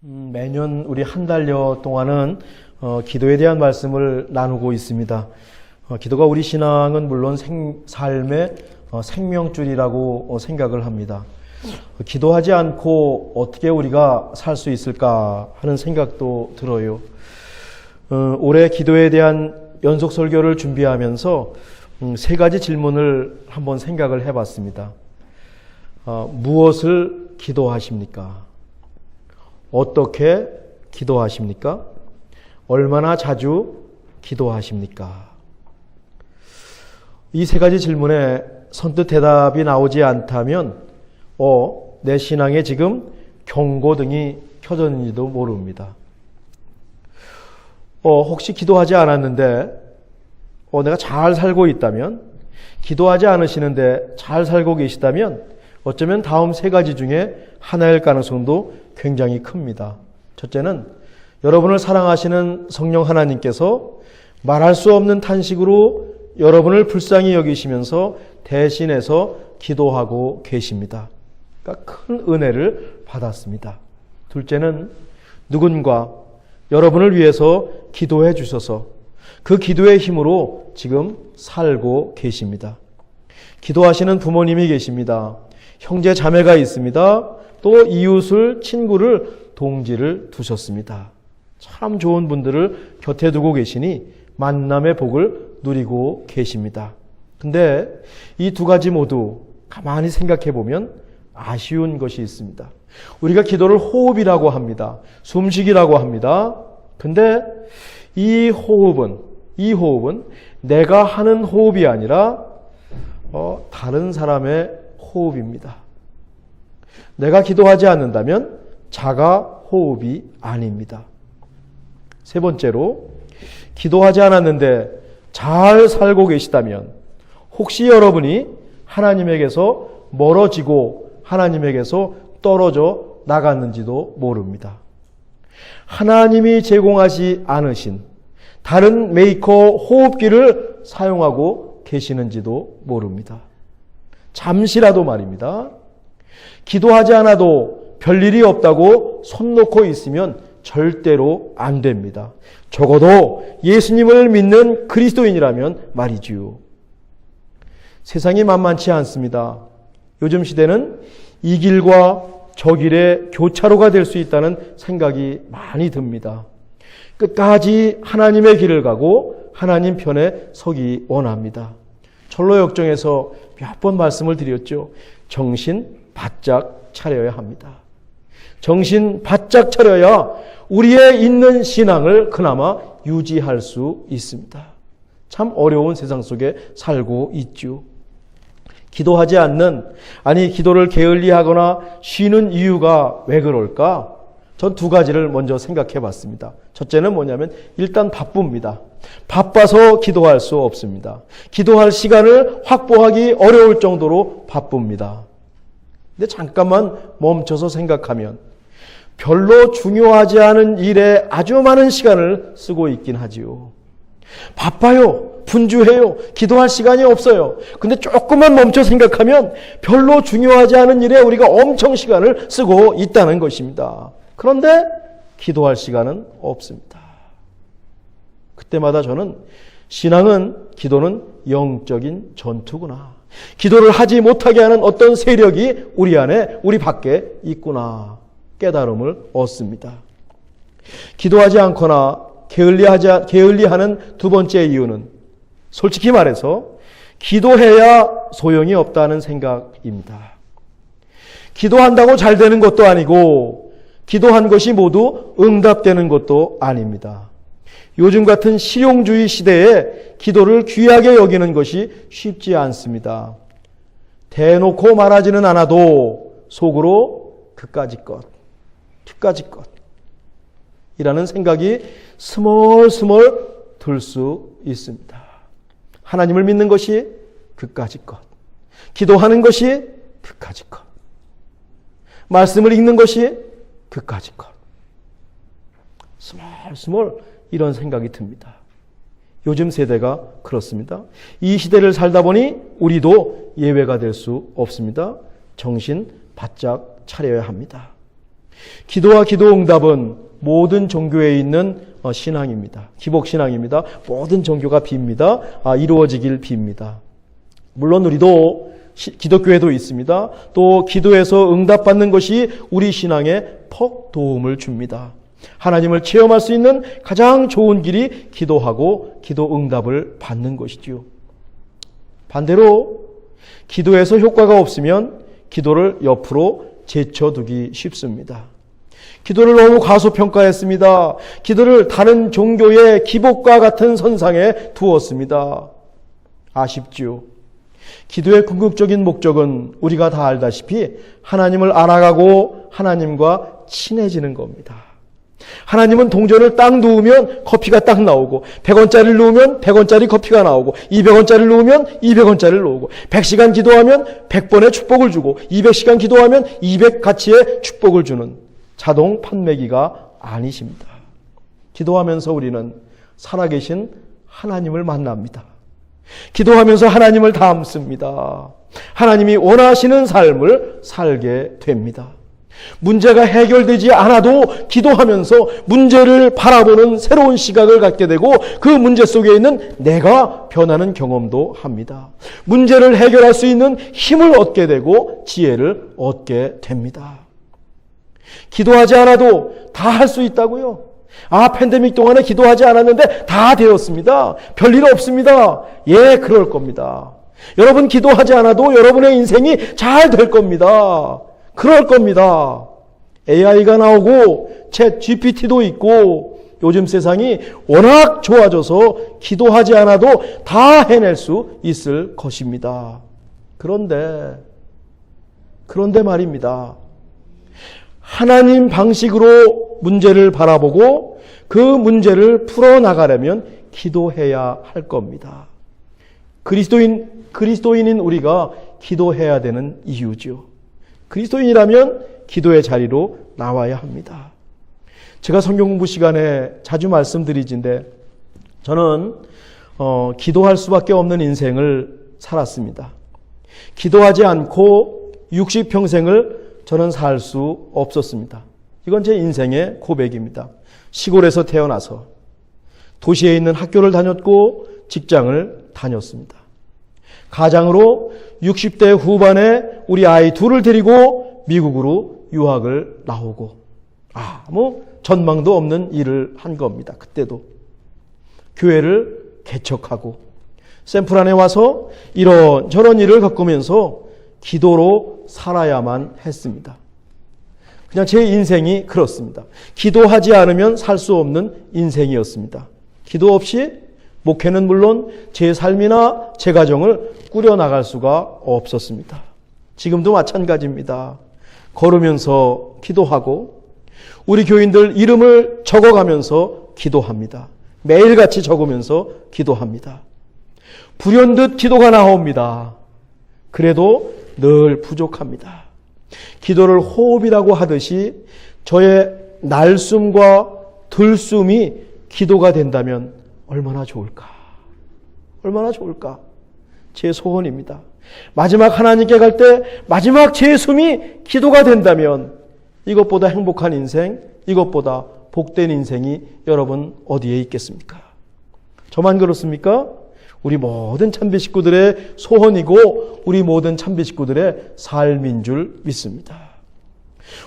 매년 우리 한 달여 동안은 기도에 대한 말씀을 나누고 있습니다. 기도가 우리 신앙은 물론 삶의 생명줄이라고 생각을 합니다. 기도하지 않고 어떻게 우리가 살 수 있을까 하는 생각도 들어요. 올해 기도에 대한 연속 설교를 준비하면서 세 가지 질문을 한번 생각을 해봤습니다. 무엇을 기도하십니까? 어떻게 기도하십니까? 얼마나 자주 기도하십니까? 이 세 가지 질문에 선뜻 대답이 나오지 않다면 내 신앙에 지금 경고등이 켜졌는지도 모릅니다. 혹시 기도하지 않았는데 내가 잘 살고 있다면, 기도하지 않으시는데 잘 살고 계시다면 어쩌면 다음 세 가지 중에 하나일 가능성도 굉장히 큽니다. 첫째는 여러분을 사랑하시는 성령 하나님께서 말할 수 없는 탄식으로 여러분을 불쌍히 여기시면서 대신해서 기도하고 계십니다. 그러니까 큰 은혜를 받았습니다. 둘째는 누군가 여러분을 위해서 기도해 주셔서 그 기도의 힘으로 지금 살고 계십니다. 기도하시는 부모님이 계십니다. 형제 자매가 있습니다. 또 이웃을, 친구를, 동지를 두셨습니다. 참 좋은 분들을 곁에 두고 계시니 만남의 복을 누리고 계십니다. 근데 이 두 가지 모두 가만히 생각해 보면 아쉬운 것이 있습니다. 우리가 기도를 호흡이라고 합니다. 숨쉬기라고 합니다. 근데 이 호흡은 내가 하는 호흡이 아니라 다른 사람의 호흡입니다. 내가 기도하지 않는다면 자가 호흡이 아닙니다. 세 번째로, 기도하지 않았는데 잘 살고 계시다면 혹시 여러분이 하나님에게서 멀어지고 하나님에게서 떨어져 나갔는지도 모릅니다. 하나님이 제공하지 않으신 다른 메이커 호흡기를 사용하고 계시는지도 모릅니다. 잠시라도 말입니다. 기도하지 않아도 별일이 없다고 손 놓고 있으면 절대로 안 됩니다. 적어도 예수님을 믿는 그리스도인이라면 말이지요. 세상이 만만치 않습니다. 요즘 시대는 이 길과 저 길의 교차로가 될 수 있다는 생각이 많이 듭니다. 끝까지 하나님의 길을 가고 하나님 편에 서기 원합니다. 철로 역정에서 몇 번 말씀을 드렸죠. 정신 바짝 차려야 합니다. 정신 바짝 차려야 우리의 있는 신앙을 그나마 유지할 수 있습니다. 참 어려운 세상 속에 살고 있죠. 기도하지 않는, 기도를 게을리하거나 쉬는 이유가 왜 그럴까? 전 두 가지를 먼저 생각해 봤습니다. 첫째는 뭐냐면 일단 바쁩니다. 바빠서 기도할 수 없습니다. 기도할 시간을 확보하기 어려울 정도로 바쁩니다. 근데 잠깐만 멈춰서 생각하면 별로 중요하지 않은 일에 아주 많은 시간을 쓰고 있긴 하지요. 바빠요. 분주해요. 기도할 시간이 없어요. 근데 조금만 멈춰 생각하면 별로 중요하지 않은 일에 우리가 엄청 시간을 쓰고 있다는 것입니다. 그런데 기도할 시간은 없습니다. 그때마다 저는 기도는 영적인 전투구나. 기도를 하지 못하게 하는 어떤 세력이 우리 안에, 우리 밖에 있구나 깨달음을 얻습니다. 기도하지 않거나 게을리하는 두 번째 이유는 솔직히 말해서 기도해야 소용이 없다는 생각입니다. 기도한다고 잘 되는 것도 아니고 기도한 것이 모두 응답되는 것도 아닙니다. 요즘 같은 실용주의 시대에 기도를 귀하게 여기는 것이 쉽지 않습니다. 대놓고 말하지는 않아도 속으로 그까짓 것 이라는 생각이 스멀스멀 들 수 있습니다. 하나님을 믿는 것이 그까짓 것, 기도하는 것이 그까짓 것, 말씀을 읽는 것이 그까짓 것, 스멀스멀 이런 생각이 듭니다. 요즘 세대가 그렇습니다. 이 시대를 살다 보니 우리도 예외가 될 수 없습니다. 정신 바짝 차려야 합니다. 기도와 기도 응답은 모든 종교에 있는 신앙입니다. 기복신앙입니다. 모든 종교가 빕니다. 이루어지길 빕니다. 물론 우리도 기독교에도 있습니다. 또 기도에서 응답받는 것이 우리 신앙에 퍽 도움을 줍니다. 하나님을 체험할 수 있는 가장 좋은 길이 기도하고 기도 응답을 받는 것이지요. 반대로 기도에서 효과가 없으면 기도를 옆으로 제쳐두기 쉽습니다. 기도를 너무 과소평가했습니다. 기도를 다른 종교의 기복과 같은 선상에 두었습니다. 아쉽지요. 기도의 궁극적인 목적은 우리가 다 알다시피 하나님을 알아가고 하나님과 친해지는 겁니다. 하나님은 동전을 딱 놓으면 커피가 딱 나오고 100원짜리를 놓으면 100원짜리 커피가 나오고 200원짜리를 놓으면 200원짜리를 놓고 100시간 기도하면 100번의 축복을 주고 200시간 기도하면 200가치의 축복을 주는 자동 판매기가 아니십니다. 기도하면서 우리는 살아계신 하나님을 만납니다. 기도하면서 하나님을 닮습니다. 하나님이 원하시는 삶을 살게 됩니다. 문제가 해결되지 않아도 기도하면서 문제를 바라보는 새로운 시각을 갖게 되고 그 문제 속에 있는 내가 변하는 경험도 합니다. 문제를 해결할 수 있는 힘을 얻게 되고 지혜를 얻게 됩니다. 기도하지 않아도 다 할 수 있다고요? 팬데믹 동안에 기도하지 않았는데 다 되었습니다. 별일 없습니다. 예, 그럴 겁니다. 여러분 기도하지 않아도 여러분의 인생이 잘 될 겁니다. 그럴 겁니다. AI가 나오고 챗 GPT도 있고 요즘 세상이 워낙 좋아져서 기도하지 않아도 다 해낼 수 있을 것입니다. 그런데 말입니다. 하나님 방식으로 문제를 바라보고 그 문제를 풀어나가려면 기도해야 할 겁니다. 그리스도인인 우리가 기도해야 되는 이유죠. 그리스도인이라면 기도의 자리로 나와야 합니다. 제가 성경 공부 시간에 자주 말씀드리진데 저는 기도할 수밖에 없는 인생을 살았습니다. 기도하지 않고 60평생을 저는 살 수 없었습니다. 이건 제 인생의 고백입니다. 시골에서 태어나서 도시에 있는 학교를 다녔고 직장을 다녔습니다. 가장으로 60대 후반에 우리 아이 둘을 데리고 미국으로 유학을 나오고 전망도 없는 일을 한 겁니다. 그때도 교회를 개척하고 샘플안에 와서 이런저런 일을 겪으면서 기도로 살아야만 했습니다. 그냥 제 인생이 그렇습니다. 기도하지 않으면 살 수 없는 인생이었습니다. 기도 없이 목회는 물론 제 삶이나 제 가정을 꾸려나갈 수가 없었습니다. 지금도 마찬가지입니다. 걸으면서 기도하고 우리 교인들 이름을 적어가면서 기도합니다. 매일같이 적으면서 기도합니다. 불현듯 기도가 나옵니다. 그래도 늘 부족합니다. 기도를 호흡이라고 하듯이 저의 날숨과 들숨이 기도가 된다면 얼마나 좋을까? 얼마나 좋을까? 제 소원입니다. 마지막 하나님께 갈 때 마지막 제 숨이 기도가 된다면 이것보다 행복한 인생, 이것보다 복된 인생이 여러분 어디에 있겠습니까? 저만 그렇습니까? 우리 모든 참비 식구들의 소원이고 우리 모든 참비 식구들의 삶인 줄 믿습니다.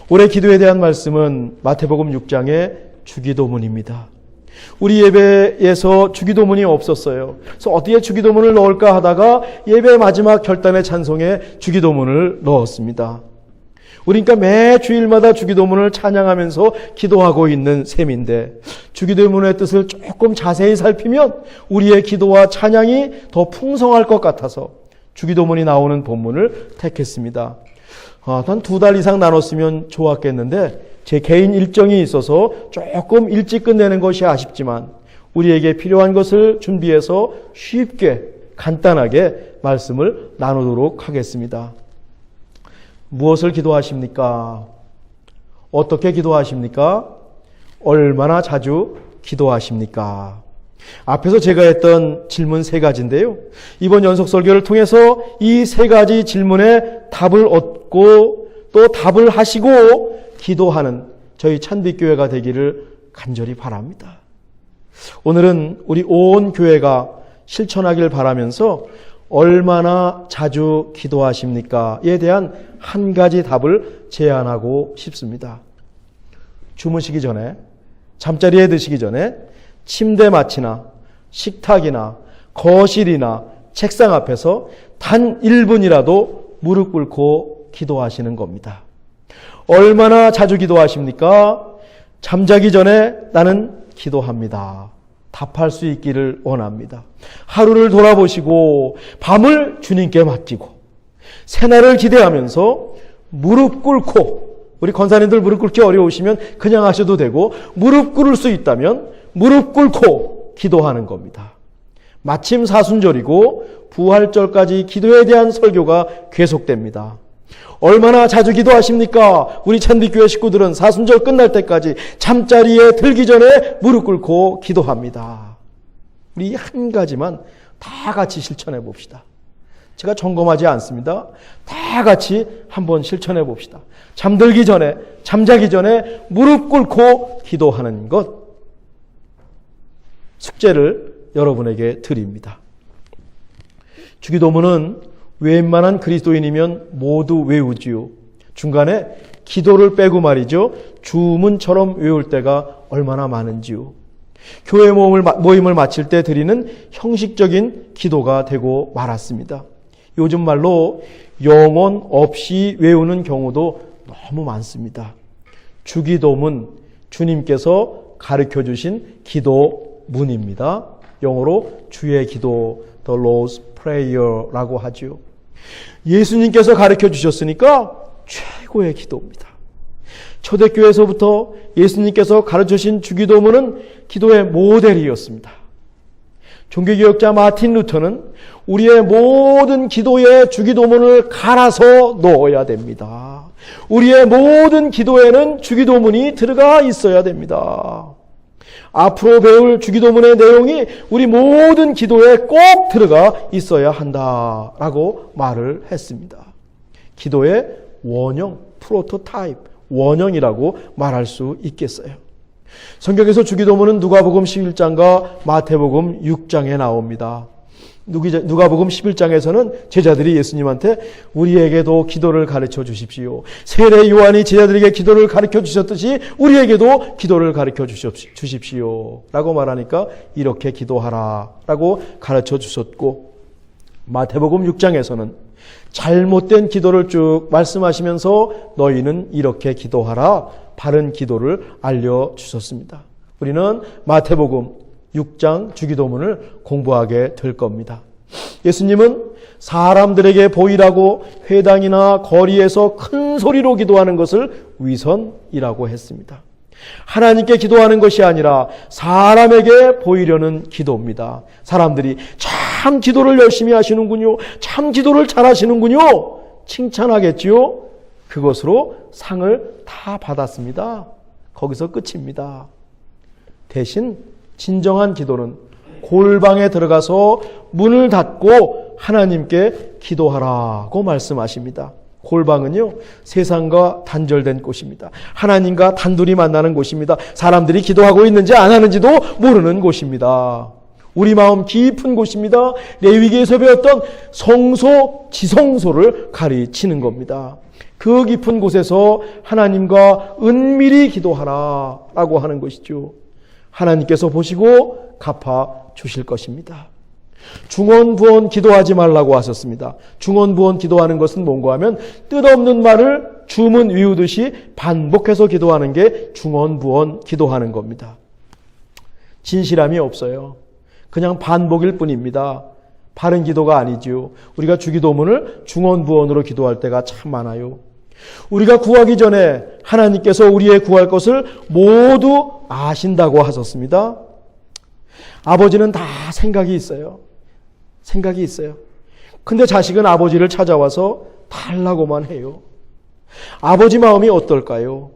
올해 기도에 대한 말씀은 마태복음 6장의 주기도문입니다. 우리 예배에서 주기도문이 없었어요. 그래서 어디에 주기도문을 넣을까 하다가 예배 마지막 결단의 찬송에 주기도문을 넣었습니다. 우리니까 매 주일마다 주기도문을 찬양하면서 기도하고 있는 셈인데 주기도문의 뜻을 조금 자세히 살피면 우리의 기도와 찬양이 더 풍성할 것 같아서 주기도문이 나오는 본문을 택했습니다. 한 2달 이상 나눴으면 좋았겠는데 제 개인 일정이 있어서 조금 일찍 끝내는 것이 아쉽지만 우리에게 필요한 것을 준비해서 쉽게 간단하게 말씀을 나누도록 하겠습니다. 무엇을 기도하십니까? 어떻게 기도하십니까? 얼마나 자주 기도하십니까? 앞에서 제가 했던 질문 3가지인데요. 이번 연속 설교를 통해서 이 3가지 질문에 답을 얻고 또 답을 하시고 기도하는 저희 찬빛교회가 되기를 간절히 바랍니다. 오늘은 우리 온 교회가 실천하길 바라면서 얼마나 자주 기도하십니까?에 대한 한 가지 답을 제안하고 싶습니다. 주무시기 전에, 잠자리에 드시기 전에 침대 맡이나 식탁이나 거실이나 책상 앞에서 단 1분이라도 무릎 꿇고 기도하시는 겁니다. 얼마나 자주 기도하십니까? 잠자기 전에 나는 기도합니다. 답할 수 있기를 원합니다. 하루를 돌아보시고 밤을 주님께 맡기고 새날을 기대하면서 무릎 꿇고, 우리 권사님들 무릎 꿇기 어려우시면 그냥 하셔도 되고, 무릎 꿇을 수 있다면 무릎 꿇고 기도하는 겁니다. 마침 사순절이고 부활절까지 기도에 대한 설교가 계속됩니다. 얼마나 자주 기도하십니까? 우리 찬빛교회 식구들은 사순절 끝날 때까지 잠자리에 들기 전에 무릎 꿇고 기도합니다. 우리 한 가지만 다 같이 실천해 봅시다. 제가 점검하지 않습니다. 다 같이 한번 실천해 봅시다. 잠들기 전에, 잠자기 전에 무릎 꿇고 기도하는 것, 숙제를 여러분에게 드립니다. 주기도문은 웬만한 그리스도인이면 모두 외우지요. 중간에 기도를 빼고 말이죠. 주문처럼 외울 때가 얼마나 많은지요. 교회 모임을 마칠 때 드리는 형식적인 기도가 되고 말았습니다. 요즘 말로 영혼 없이 외우는 경우도 너무 많습니다. 주기도문, 주님께서 가르쳐 주신 기도문입니다. 영어로 주의 기도, the Lord's Prayer라고 하죠. 예수님께서 가르쳐 주셨으니까 최고의 기도입니다. 초대교회에서부터 예수님께서 가르쳐 주신 주기도문은 기도의 모델이었습니다. 종교개혁자 마틴 루터는 우리의 모든 기도에 주기도문을 갈아서 넣어야 됩니다. 우리의 모든 기도에는 주기도문이 들어가 있어야 됩니다. 앞으로 배울 주기도문의 내용이 우리 모든 기도에 꼭 들어가 있어야 한다라고 말을 했습니다. 기도의 원형, 프로토타입, 원형이라고 말할 수 있겠어요. 성경에서 주기도문은 누가복음 11장과 마태복음 6장에 나옵니다. 누가복음 11장에서는 제자들이 예수님한테 우리에게도 기도를 가르쳐 주십시오. 세례 요한이 제자들에게 기도를 가르쳐 주셨듯이 우리에게도 기도를 가르쳐 주십시오 라고 말하니까 이렇게 기도하라 라고 가르쳐 주셨고, 마태복음 6장에서는 잘못된 기도를 쭉 말씀하시면서 너희는 이렇게 기도하라, 바른 기도를 알려주셨습니다. 우리는 마태복음 6장 주기도문을 공부하게 될 겁니다. 예수님은 사람들에게 보이라고 회당이나 거리에서 큰 소리로 기도하는 것을 위선이라고 했습니다. 하나님께 기도하는 것이 아니라 사람에게 보이려는 기도입니다. 사람들이 참 기도를 열심히 하시는군요, 참 기도를 잘하시는군요, 칭찬하겠지요. 그것으로 상을 다 받았습니다. 거기서 끝입니다. 대신 진정한 기도는 골방에 들어가서 문을 닫고 하나님께 기도하라고 말씀하십니다. 골방은요, 세상과 단절된 곳입니다. 하나님과 단둘이 만나는 곳입니다. 사람들이 기도하고 있는지 안 하는지도 모르는 곳입니다. 우리 마음 깊은 곳입니다. 레위기에서 배웠던 성소, 지성소를 가리치는 겁니다. 그 깊은 곳에서 하나님과 은밀히 기도하라라고 하는 것이죠. 하나님께서 보시고 갚아 주실 것입니다. 중언부언 기도하지 말라고 하셨습니다. 중언부언 기도하는 것은 뭔가 하면 뜻없는 말을 주문 외우듯이 반복해서 기도하는 게 중언부언 기도하는 겁니다. 진실함이 없어요. 그냥 반복일 뿐입니다. 바른 기도가 아니지요. 우리가 주기도문을 중언부언으로 기도할 때가 참 많아요. 우리가 구하기 전에 하나님께서 우리의 구할 것을 모두 아신다고 하셨습니다. 아버지는 다 생각이 있어요. 생각이 있어요. 근데 자식은 아버지를 찾아와서 달라고만 해요. 아버지 마음이 어떨까요?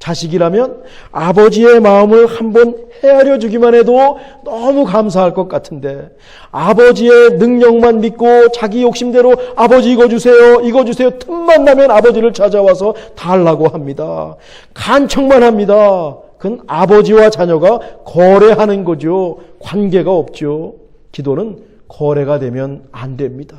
자식이라면 아버지의 마음을 한번 헤아려 주기만 해도 너무 감사할 것 같은데, 아버지의 능력만 믿고 자기 욕심대로 아버지 이거 주세요, 이거 주세요, 틈만 나면 아버지를 찾아와서 달라고 합니다. 간청만 합니다. 그건 아버지와 자녀가 거래하는 거죠. 관계가 없죠. 기도는 거래가 되면 안 됩니다.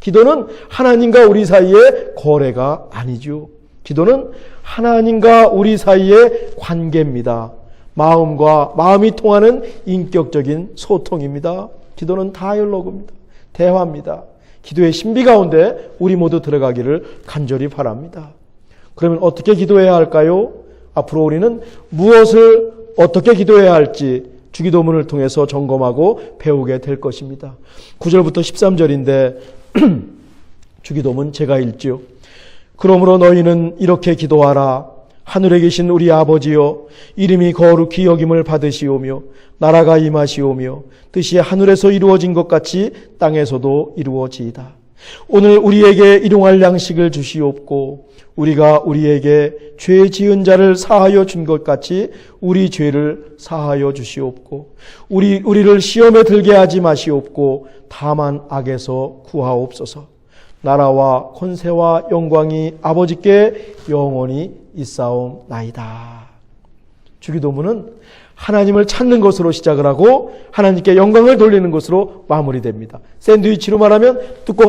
기도는 하나님과 우리 사이의 거래가 아니죠. 기도는 하나님과 우리 사이의 관계입니다. 마음이 통하는 인격적인 소통입니다. 기도는 다이얼로그입니다. 대화입니다. 기도의 신비 가운데 우리 모두 들어가기를 간절히 바랍니다. 그러면 어떻게 기도해야 할까요? 앞으로 우리는 무엇을 어떻게 기도해야 할지 주기도문을 통해서 점검하고 배우게 될 것입니다. 9절부터 13절인데 주기도문 제가 읽지요. 그러므로 너희는 이렇게 기도하라. 하늘에 계신 우리 아버지여, 이름이 거룩히 여김을 받으시오며 나라가 임하시오며 뜻이 하늘에서 이루어진 것 같이 땅에서도 이루어지이다. 오늘 우리에게 일용할 양식을 주시옵고 우리가 우리에게 죄 지은 자를 사하여 준 것 같이 우리 죄를 사하여 주시옵고 우리를 시험에 들게 하지 마시옵고 다만 악에서 구하옵소서. 나라와 권세와 영광이 아버지께 영원히 있사옵나이다. 주기도문은 하나님을 찾는 것으로 시작을 하고 하나님께 영광을 돌리는 것으로 마무리됩니다. 샌드위치로 말하면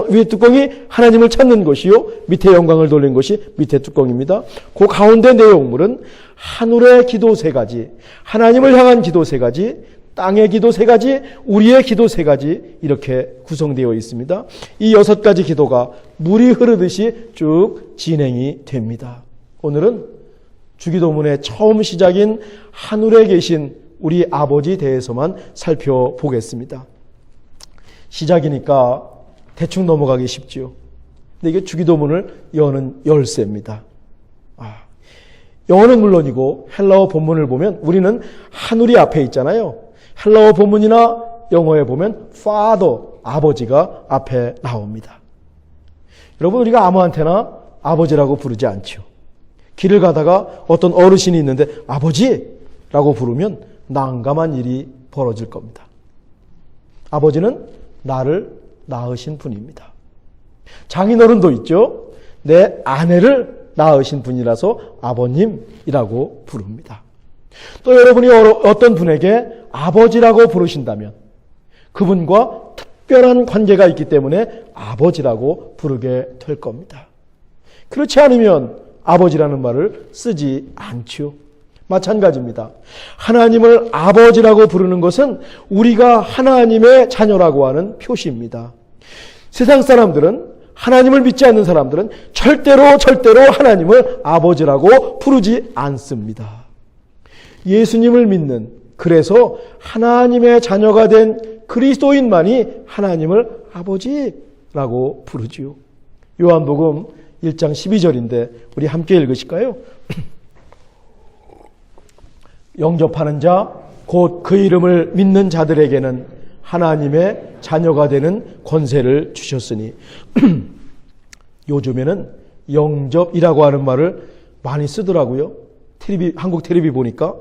위에 뚜껑이 하나님을 찾는 것이요, 밑에 영광을 돌리는 것이 밑에 뚜껑입니다. 그 가운데 내용물은 하늘의 기도 3가지, 하나님을 향한 기도 3가지, 땅의 기도 3가지, 우리의 기도 3가지, 이렇게 구성되어 있습니다. 이 6가지 기도가 물이 흐르듯이 쭉 진행이 됩니다. 오늘은 주기도문의 처음 시작인 하늘에 계신 우리 아버지에 대해서만 살펴보겠습니다. 시작이니까 대충 넘어가기 쉽지요. 근데 이게 주기도문을 여는 열쇠입니다. 영어는 물론이고 헬라어 본문을 보면 우리는 하늘이 앞에 있잖아요. 헬라어 본문이나 영어에 보면 Father, 아버지가 앞에 나옵니다. 여러분, 우리가 아무한테나 아버지라고 부르지 않죠. 길을 가다가 어떤 어르신이 있는데 아버지라고 부르면 난감한 일이 벌어질 겁니다. 아버지는 나를 낳으신 분입니다. 장인어른도 있죠. 내 아내를 낳으신 분이라서 아버님이라고 부릅니다. 또 여러분이 어떤 분에게 아버지라고 부르신다면 그분과 특별한 관계가 있기 때문에 아버지라고 부르게 될 겁니다. 그렇지 않으면 아버지라는 말을 쓰지 않죠. 마찬가지입니다. 하나님을 아버지라고 부르는 것은 우리가 하나님의 자녀라고 하는 표시입니다. 세상 사람들은, 하나님을 믿지 않는 사람들은 절대로 하나님을 아버지라고 부르지 않습니다. 예수님을 믿는, 그래서 하나님의 자녀가 된 그리스도인만이 하나님을 아버지라고 부르지요. 요한복음 1장 12절인데 우리 함께 읽으실까요? 영접하는 자, 곧 그 이름을 믿는 자들에게는 하나님의 자녀가 되는 권세를 주셨으니 요즘에는 영접이라고 하는 말을 많이 쓰더라고요. 한국 텔레비 보니까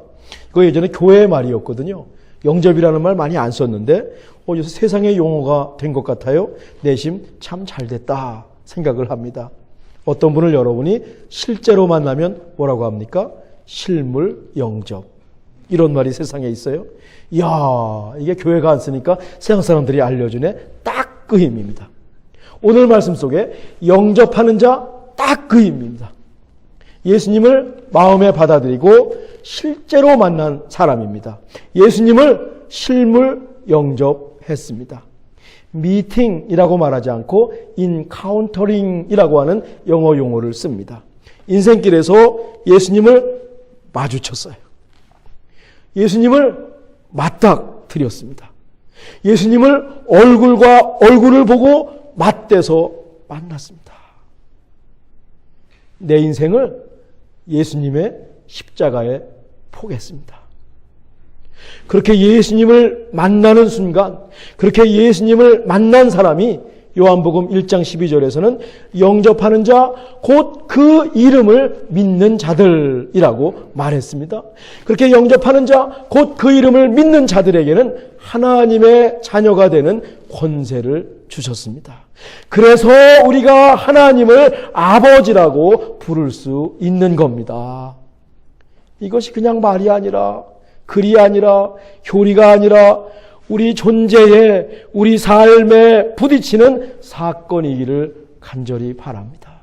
이거 예전에 교회의 말이었거든요. 영접이라는 말 많이 안 썼는데 요새 세상의 용어가 된 것 같아요. 내심 참 잘됐다 생각을 합니다. 어떤 분을 여러분이 실제로 만나면 뭐라고 합니까? 실물 영접. 이런 말이 세상에 있어요. 이야, 이게 교회가 안 쓰니까 세상 사람들이 알려주네. 딱 그 힘입니다. 오늘 말씀 속에 영접하는 자 딱 그 힘입니다. 예수님을 마음에 받아들이고 실제로 만난 사람입니다. 예수님을 실물 영접했습니다. 미팅이라고 말하지 않고 인카운터링이라고 하는 영어 용어를 씁니다. 인생길에서 예수님을 마주쳤어요. 예수님을 맞닥뜨렸습니다. 예수님을 얼굴과 얼굴을 보고 맞대서 만났습니다. 내 인생을 예수님의 십자가에 포겠습니다. 그렇게 예수님을 만나는 순간, 그렇게 예수님을 만난 사람이 요한복음 1장 12절에서는 영접하는 자, 곧 그 이름을 믿는 자들이라고 말했습니다. 그렇게 영접하는 자, 곧 그 이름을 믿는 자들에게는 하나님의 자녀가 되는 권세를 주셨습니다. 그래서 우리가 하나님을 아버지라고 부를 수 있는 겁니다. 이것이 그냥 말이 아니라, 글이 아니라, 교리가 아니라 우리 존재에, 우리 삶에 부딪히는 사건이기를 간절히 바랍니다.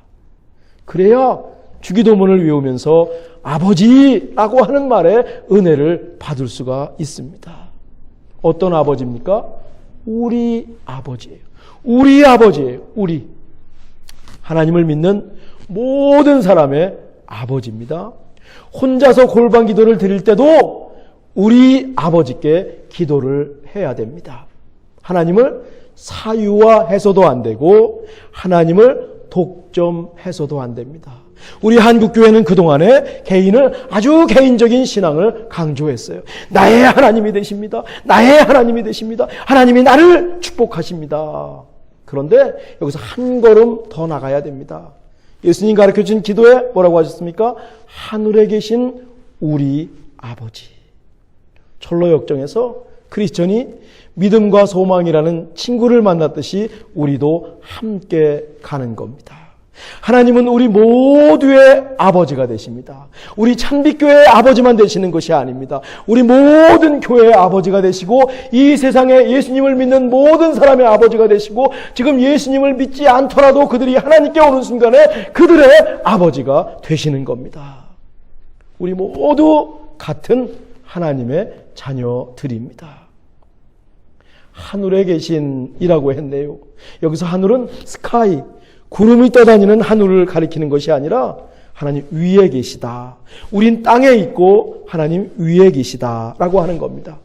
그래야 주기도문을 외우면서 아버지라고 하는 말에 은혜를 받을 수가 있습니다. 어떤 아버지입니까? 우리 아버지예요. 우리 아버지예요. 우리. 하나님을 믿는 모든 사람의 아버지입니다. 혼자서 골방 기도를 드릴 때도 우리 아버지께 기도를 해야 됩니다. 하나님을 사유화해서도 안 되고 하나님을 독점해서도 안 됩니다. 우리 한국교회는 그동안에 개인을 아주 개인적인 신앙을 강조했어요. 나의 하나님이 되십니다. 나의 하나님이 되십니다. 하나님이 나를 축복하십니다. 그런데 여기서 한 걸음 더 나가야 됩니다. 예수님 가르쳐준 기도에 뭐라고 하셨습니까? 하늘에 계신 우리 아버지. 철로 역정에서 크리스천이 믿음과 소망이라는 친구를 만났듯이 우리도 함께 가는 겁니다. 하나님은 우리 모두의 아버지가 되십니다. 우리 찬빛교회의 아버지만 되시는 것이 아닙니다. 우리 모든 교회의 아버지가 되시고 이 세상에 예수님을 믿는 모든 사람의 아버지가 되시고 지금 예수님을 믿지 않더라도 그들이 하나님께 오는 순간에 그들의 아버지가 되시는 겁니다. 우리 모두 같은 하나님의 자녀들입니다. 하늘에 계신이라고 했네요. 여기서 하늘은 스카이, 구름이 떠다니는 하늘을 가리키는 것이 아니라 하나님 위에 계시다. 우린 땅에 있고 하나님 위에 계시다라고 하는 겁니다.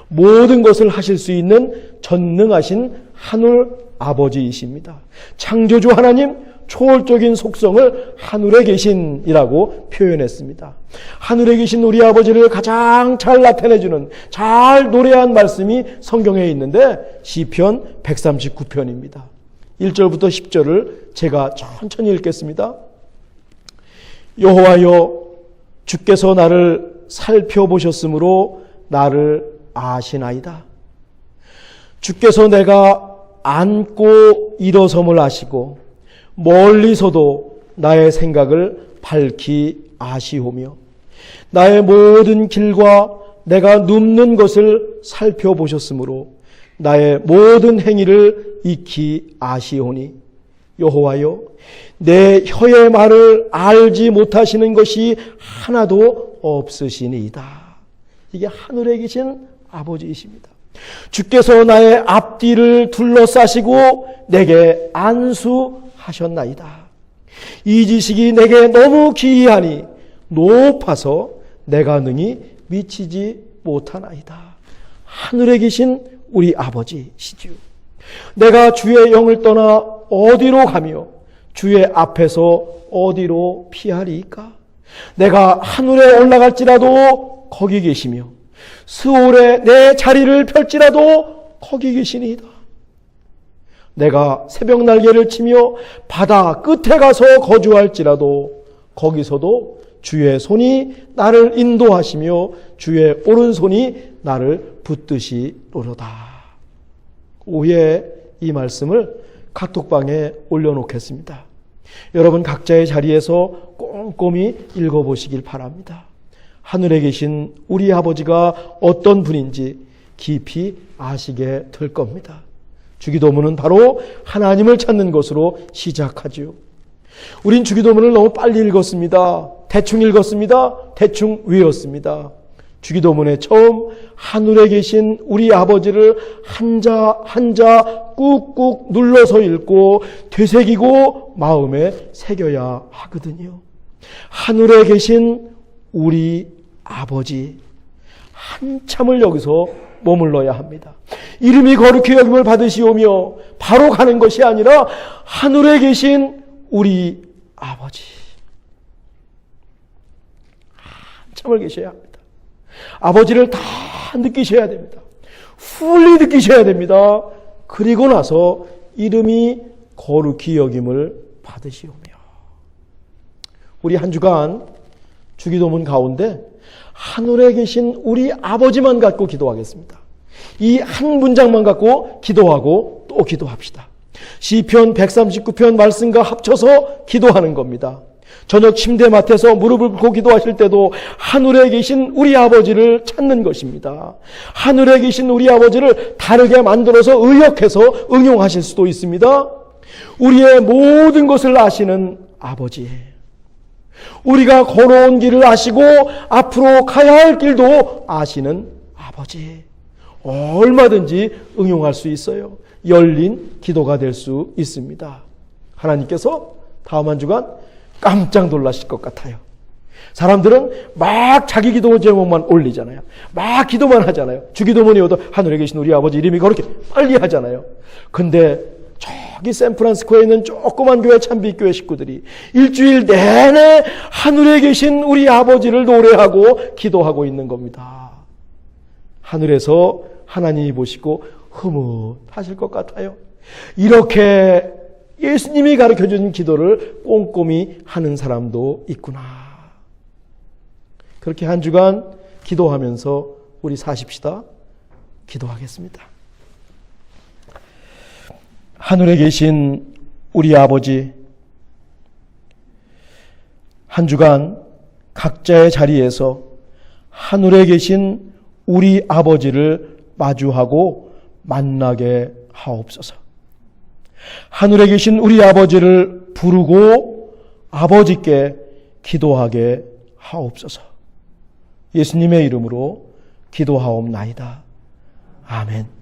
모든 것을 하실 수 있는 전능하신 하늘 아버지이십니다. 창조주 하나님, 초월적인 속성을 하늘에 계신이라고 표현했습니다. 하늘에 계신 우리 아버지를 가장 잘 나타내주는, 잘 노래한 말씀이 성경에 있는데 시편 139편입니다. 1절부터 10절을 제가 천천히 읽겠습니다. 여호와여, 주께서 나를 살펴보셨으므로 나를 아시나이다. 주께서 내가 앉고 일어섬을 아시고 멀리서도 나의 생각을 밝히 아시오며 나의 모든 길과 내가 눕는 것을 살펴보셨으므로 나의 모든 행위를 익히 아시오니 여호와여, 내 혀의 말을 알지 못하시는 것이 하나도 없으시니이다. 이게 하늘에 계신 아버지이십니다. 주께서 나의 앞뒤를 둘러싸시고 내게 안수하셨나이다. 이 지식이 내게 너무 기이하니 높아서 내가 능히 미치지 못하나이다. 하늘에 계신 우리 아버지시지요. 내가 주의 영을 떠나 어디로 가며 주의 앞에서 어디로 피하리이까? 내가 하늘에 올라갈지라도 거기 계시며 스올에 내 자리를 펼지라도 거기 계시니이다. 내가 새벽 날개를 치며 바다 끝에 가서 거주할지라도 거기서도 주의 손이 나를 인도하시며 주의 오른손이 나를 붙드시로다. 오후에 이 말씀을 카톡방에 올려놓겠습니다. 여러분 각자의 자리에서 꼼꼼히 읽어보시길 바랍니다. 하늘에 계신 우리 아버지가 어떤 분인지 깊이 아시게 될 겁니다. 주기도문은 바로 하나님을 찾는 것으로 시작하지요. 우린 주기도문을 너무 빨리 읽었습니다. 대충 읽었습니다. 대충 외웠습니다. 주기도문에 처음 하늘에 계신 우리 아버지를 한자 한자 꾹꾹 눌러서 읽고 되새기고 마음에 새겨야 하거든요. 하늘에 계신 우리 아버지, 한참을 여기서 머물러야 합니다. 이름이 거룩히 여김을 받으시오며 바로 가는 것이 아니라 하늘에 계신 우리 아버지, 한참을 계셔야 합니다. 아버지를 다 느끼셔야 됩니다. 풀리 느끼셔야 됩니다. 그리고 나서 이름이 거룩히 여김을 받으시오며. 우리 한 주간 주기도문 가운데 하늘에 계신 우리 아버지만 갖고 기도하겠습니다. 이 한 문장만 갖고 기도하고 또 기도합시다. 시편 139편 말씀과 합쳐서 기도하는 겁니다. 저녁 침대맡에서 무릎을 꿇고 기도하실 때도 하늘에 계신 우리 아버지를 찾는 것입니다. 하늘에 계신 우리 아버지를 다르게 만들어서 의역해서 응용하실 수도 있습니다. 우리의 모든 것을 아시는 아버지, 우리가 걸어온 길을 아시고 앞으로 가야 할 길도 아시는 아버지, 얼마든지 응용할 수 있어요. 열린 기도가 될 수 있습니다. 하나님께서 다음 한 주간 깜짝 놀라실 것 같아요. 사람들은 막 자기 기도 제목만 올리잖아요. 막 기도만 하잖아요. 주기도문이 오도 하늘에 계신 우리 아버지 이름이 그렇게 빨리 하잖아요. 근데 저기 샌프란시스코에 있는 조그만 교회 참빛교회 식구들이 일주일 내내 하늘에 계신 우리 아버지를 노래하고 기도하고 있는 겁니다. 하늘에서 하나님이 보시고 흐뭇하실 것 같아요. 이렇게 예수님이 가르쳐준 기도를 꼼꼼히 하는 사람도 있구나. 그렇게 한 주간 기도하면서 우리 사십시다. 기도하겠습니다. 하늘에 계신 우리 아버지, 한 주간 각자의 자리에서 하늘에 계신 우리 아버지를 마주하고 만나게 하옵소서. 하늘에 계신 우리 아버지를 부르고 아버지께 기도하게 하옵소서. 예수님의 이름으로 기도하옵나이다. 아멘.